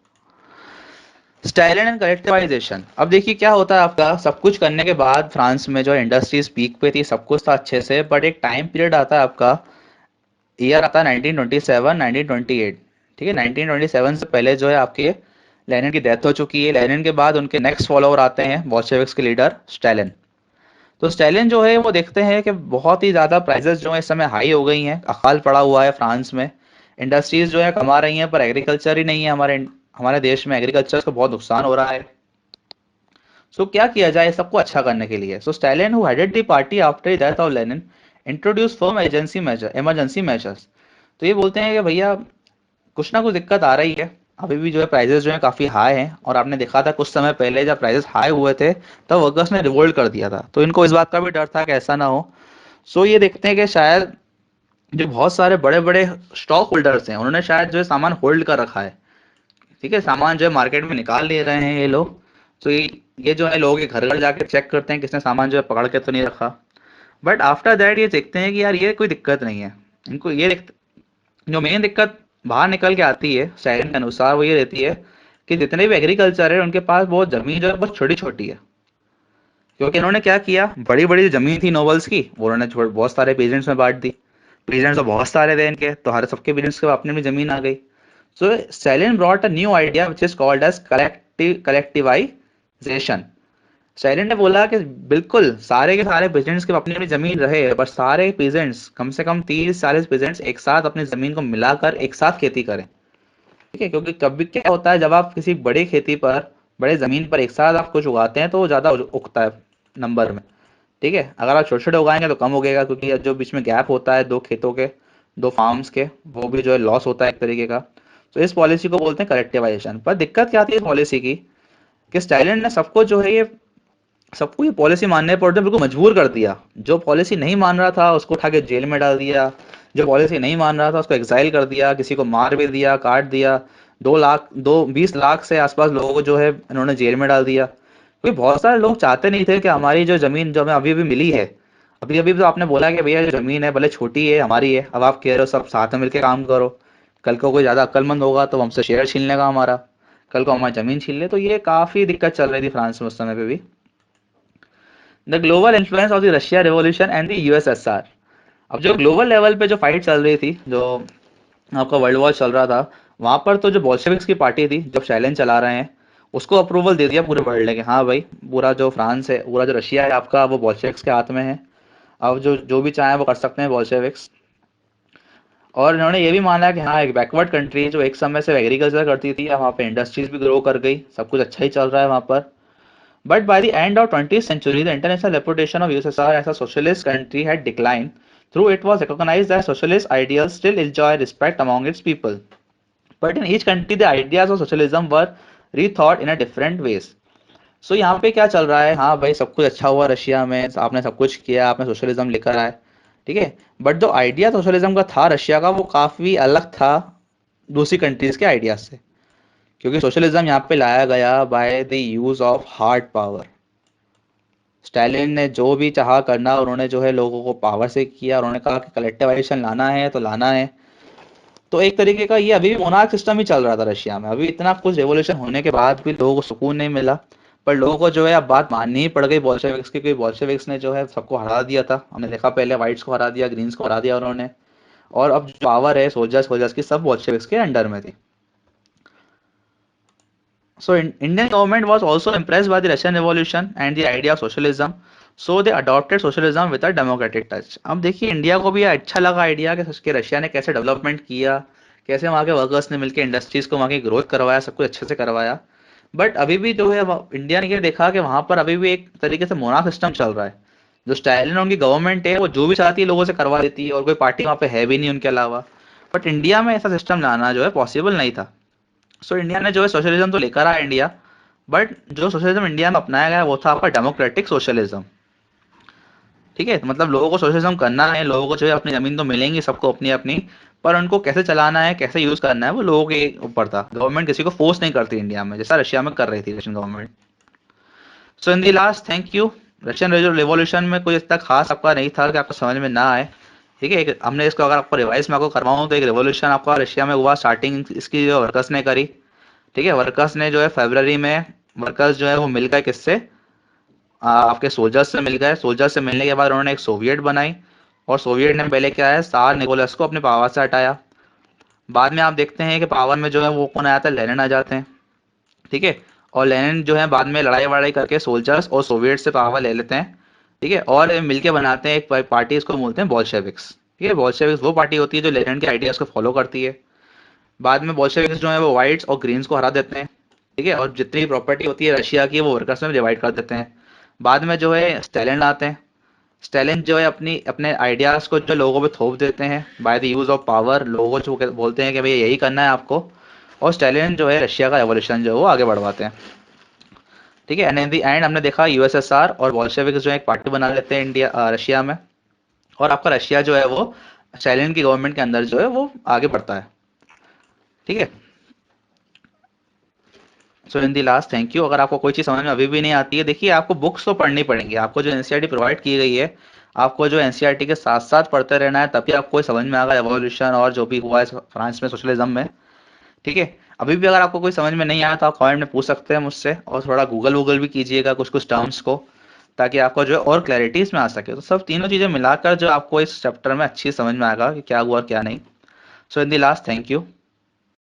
Stalin and collectivisation. अब देखिए क्या होता है आपका, सब कुछ करने के बाद फ्रांस में जो इंडस्ट्रीज पीक पे थी, सब कुछ था अच्छे से, बट एक टाइम पीरियड आता है आपका, ईयर आता है 1927 1928। ठीक है, 1927 से पहले जो है आपके लेनिन की डेथ हो चुकी है। लेनिन के बाद उनके नेक्स्ट फॉलोअर आते हैं बोल्शेविक्स के लीडर स्टालिन। तो स्टालिन जो है वो देखते हैं कि बहुत ही ज़्यादा प्राइसेस जो है इस समय हाई हो गई हैं, अकाल पड़ा हुआ है फ्रांस में। इंडस्ट्रीज जो है कमा रही हैं पर एग्रीकल्चर ही नहीं है, हमारे हमारे देश में एग्रीकल्चर को बहुत नुकसान हो रहा है। सो क्या किया जाए सबको अच्छा करने के लिए। So Stalin who headed the party after death of Lenin introduce firm agency major emergency measures. तो ये बोलते हैं कि भैया कुछ ना कुछ दिक्कत आ रही है, अभी भी जो है प्राइसेस जो है काफ़ी हाई हैं, और आपने देखा था कुछ समय पहले जब प्राइसेस हाई हुए थे तब वर्कर्स ने रिवोल्ट कर दिया था। तो इनको इस बात का भी डर था कि ऐसा ना हो। सो ये देखते हैं कि शायद जो बहुत सारे बड़े बड़े स्टॉक होल्डर्स हैं, उन्होंने शायद जो है सामान होल्ड कर रखा है। ठीक है, सामान जो है मार्केट में निकाल ले रहे हैं ये लोग। तो ये जो है लोग ये घर घर जाके चेक करते हैं किसने सामान जो है पकड़ के तो नहीं रखा। बट आफ्टर दैट ये देखते हैं कि यार ये कोई दिक्कत नहीं है। इनको ये जो मेन दिक्कत बाहर निकल के आती है साइरन के अनुसार, वो ये रहती है कि जितने भी एग्रीकल्चर है उनके पास बहुत जमीन जो है बहुत छोटी छोटी है। क्योंकि इन्होंने क्या किया, बड़ी बड़ी जो जमीन थी नोबल्स की वो उन्होंने बहुत सारे पेजेंट्स में बांट दी। पेजेंट्स तो बहुत सारे थे इनके, तो हर सबके पेजेंट्स के अपनी अपनी जमीन आ गई। So Stalin brought a new idea which is called as collectivisation. Stalin ने बोला कि बिल्कुल सारे के सारे पेजेंट्स के अपनी अपनी जमीन रहे, पर सारे पेजेंट्स कम से कम 30-40 पेजेंट्स एक साथ अपनी जमीन को मिलाकर एक साथ खेती करें। ठीक है, क्योंकि कभी क्या होता है जब आप किसी बड़ी खेती पर, बड़े जमीन पर एक साथ आप कुछ उगाते हैं तो वो ज्यादा उगता है नंबर में। ठीक है, अगर आप छोटे छोटे उगाएंगे तो कम उगेगा, क्योंकि जो बीच में गैप होता है दो खेतों के, दो फार्म्स के, वो भी जो है लॉस होता है एक तरीके का। तो इस पॉलिसी को बोलते हैं कलेक्टिवाइजेशन। पर दिक्कत क्या आती है इस पॉलिसी की, कि स्टाइलेंट ने सबको जो है ये सबको ये पॉलिसी मानने पर तो बिल्कुल मजबूर कर दिया। जो पॉलिसी नहीं मान रहा था उसको उठा के जेल में डाल दिया, जो पॉलिसी नहीं मान रहा था उसको एक्साइल कर दिया, किसी को मार भी दिया, काट दिया। 20 लाख से आसपास लोगों को जो है इन्होंने जेल में डाल दिया, क्योंकि बहुत सारे लोग चाहते नहीं थे कि हमारी जो जमीन जो हमें अभी अभी मिली है, अभी अभी तो आपने बोला कि भैया जो जमीन है भले छोटी है हमारी है, अब आप कह रहे हो सब साथ में मिलकर काम करो। कल को कोई ज्यादा अक्लमंद होगा तो हमसे शेयर छीन लेगा हमारा, कल को हमारी जमीन छीन ले। तो ये काफी दिक्कत चल रही थी फ्रांस में उस समय पे भी। The global influence of the Russia revolution and the USSR. अब जो ग्लोबल लेवल पे जो फाइट चल रही थी, जो आपका वर्ल्ड वॉर चल रहा था, वहां पर तो जो बोल्शेविक्स की पार्टी थी, जब शैलेन चला रहे हैं, उसको अप्रूवल दे दिया पूरे वर्ल्ड ने कि हाँ भाई, पूरा जो फ्रांस है, पूरा जो रशिया है आपका, वो बोल्शेविक्स के हाथ में है। अब जो जो भी चाहे वो कर सकते हैं बोल्शेविक्स। और इन्होंने ये भी माना कि हाँ, एक बैकवर्ड कंट्री जो एक समय से एग्रीकल्चर करती थी, अब वहाँ पे इंडस्ट्रीज भी ग्रो कर गई, सब कुछ अच्छा ही चल रहा है वहाँ पर। But by the end of 20th century, the international reputation of USSR as a socialist country had declined. Through it was recognized that socialist ideals still enjoy respect among its people. But in each country, the ideas of socialism were rethought in a different ways. So यहाँ पे क्या चल रहा है, हाँ भाई सब कुछ अच्छा हुआ रशिया में, आपने सब कुछ किया, आपने सोशलिज्म लेकर आए। ठीक है, बट जो आइडिया सोशलिज्म का था रशिया का, वो काफी अलग था दूसरी कंट्रीज के आइडियाज से। क्योंकि सोशलिज्म यहाँ पे लाया गया by the use of hard power. Stalin ने जो भी चाहा करना, उन्होंने जो है लोगों को पावर से किया। उन्होंने कहा कि कलेक्टिवाइजेशन लाना है तो लाना है। तो एक तरीके का ये अभी भी मोनार्क सिस्टम ही चल रहा था रशिया में, अभी इतना कुछ रेवोल्यूशन होने के बाद भी लोगों को सुकून नहीं मिला। पर लोगों को जो है अब बात माननी ही पड़ गई बोल्शेविक्स की, क्योंकि बोल्शेविक्स ने जो है सबको हरा दिया था। हमने देखा पहले व्हाइट्स को हरा दिया, ग्रीन्स को हरा दिया उन्होंने। और अब जो पावर है सोल्जर्स सोल्जर्स की, सब बोल्शेविक्स के अंडर में थी। So Indian government was also impressed by the Russian Revolution and the idea of socialism. So they adopted socialism with a democratic touch. अब देखिए इंडिया को भी ये अच्छा लगा आइडिया कि रशिया ने कैसे डेवलपमेंट किया, कैसे वहाँ के वर्कर्स ने मिलकर इंडस्ट्रीज को वहाँ की ग्रोथ करवाया, सब कुछ अच्छे से करवाया। बट अभी भी जो है इंडिया ने ये देखा कि वहाँ पर अभी भी एक तरीके से मोनार्क सिस्टम चल रहा है। जो स्टालिन और उनकी गवर्नमेंट है वो जो भी चाहती है लोगों से करवा देती है, और कोई पार्टी वहाँ पे है भी नहीं उनके अलावा। बट इंडिया में ऐसा सिस्टम लाना जो है पॉसिबल नहीं था। सो इंडिया ने जो है सोशलिज्म तो लेकर आया इंडिया, बट जो सोशलिज्म इंडिया में अपनाया गया वो था आपका डेमोक्रेटिक सोशलिज्म। ठीक है, तो मतलब लोगों को सोशलिज्म करना है, लोगों को जो है अपनी जमीन तो मिलेंगी सबको अपनी अपनी, पर उनको कैसे चलाना है, कैसे यूज करना है, वो लोगों के ऊपर था। गवर्नमेंट किसी को फोर्स नहीं करती इंडिया में, जैसा रशिया में कर रही थी Russian government. So in the last, thank you. Russian revolution में कोई इतना खास आपका नहीं था कि आपको समझ में ना आए। ठीक है, हमने इसको अगर आपको रिवाइज में आपको करवाऊँ तो एक रिवॉल्यूशन आपका रशिया में हुआ, स्टार्टिंग इसकी जो वर्कर्स ने करी। ठीक है, वर्कर्स ने जो है फरवरी में, वर्कर्स जो है वो मिल गए किससे, आपके सोल्जर्स से मिल गए। सोल्जर्स से मिलने के बाद उन्होंने एक सोवियत बनाई, और सोवियत ने पहले क्या है, सार निकोलस को अपने पावर से हटाया। बाद में आप देखते हैं कि पावर में जो है वो कौन आया था, लेनिन आ जाते हैं। ठीक है, और लेनिन जो है बाद में लड़ाई वड़ाई करके सोल्जर्स और सोवियत से पावर ले लेते हैं। ठीक है, और मिलके बनाते हैं एक पार्टी, इसको बोलते हैं बॉल्शेविक्स। ठीक है, बॉल्शेविक्स वो पार्टी होती है जो लेनिन के आइडियाज को फॉलो करती है। बाद में बोल्शेविक्स जो है वो व्हाइट्स और ग्रीन्स को हरा देते हैं। ठीक है, और जितनी प्रॉपर्टी होती है रशिया की वो वर्कर्स में डिवाइड कर देते हैं। बाद में जो है स्टालिन आते हैं। स्टालिन जो है अपनी अपने आइडियाज को जो लोगों पे थोप देते हैं by the use of power, लोगों को जो बोलते हैं कि भैया यही करना है आपको। और स्टालिन जो है रशिया का रेवोल्यूशन जो है वो आगे बढ़वाते हैं। ठीक है, एंड इन द एंड हमने देखा यूएसएसआर और बोल्शेविक्स जो है एक पार्टी बना लेते हैं इंडिया रशिया में। और आपका रशिया जो है वो साइलेंट की गवर्नमेंट के अंदर जो है वो आगे बढ़ता है। ठीक है। सो इन दी लास्ट थैंक यू। अगर आपको कोई चीज़ समझ में अभी भी नहीं आती है, देखिए आपको बुक्स तो पढ़नी पड़ेंगी, आपको जो एनसीईआरटी प्रोवाइड की गई है, आपको जो एनसीईआरटी के साथ साथ पढ़ते रहना है, तभी आपको समझ में आएगा एवोल्यूशन और जो भी हुआ है फ्रांस में सोशलिज्म में। ठीक है। अभी भी अगर आपको कोई समझ में नहीं आया तो आप कमेंट में पूछ सकते हैं मुझसे, और थोड़ा गूगल वूगल भी कीजिएगा कुछ कुछ टर्म्स को, ताकि आपको जो है और क्लैरिटी इसमें आ सके। तो सब तीनों चीज़ें मिलाकर जो आपको इस चैप्टर में अच्छी समझ में आएगा कि क्या हुआ और क्या नहीं। सो इन दी लास्ट थैंक यू।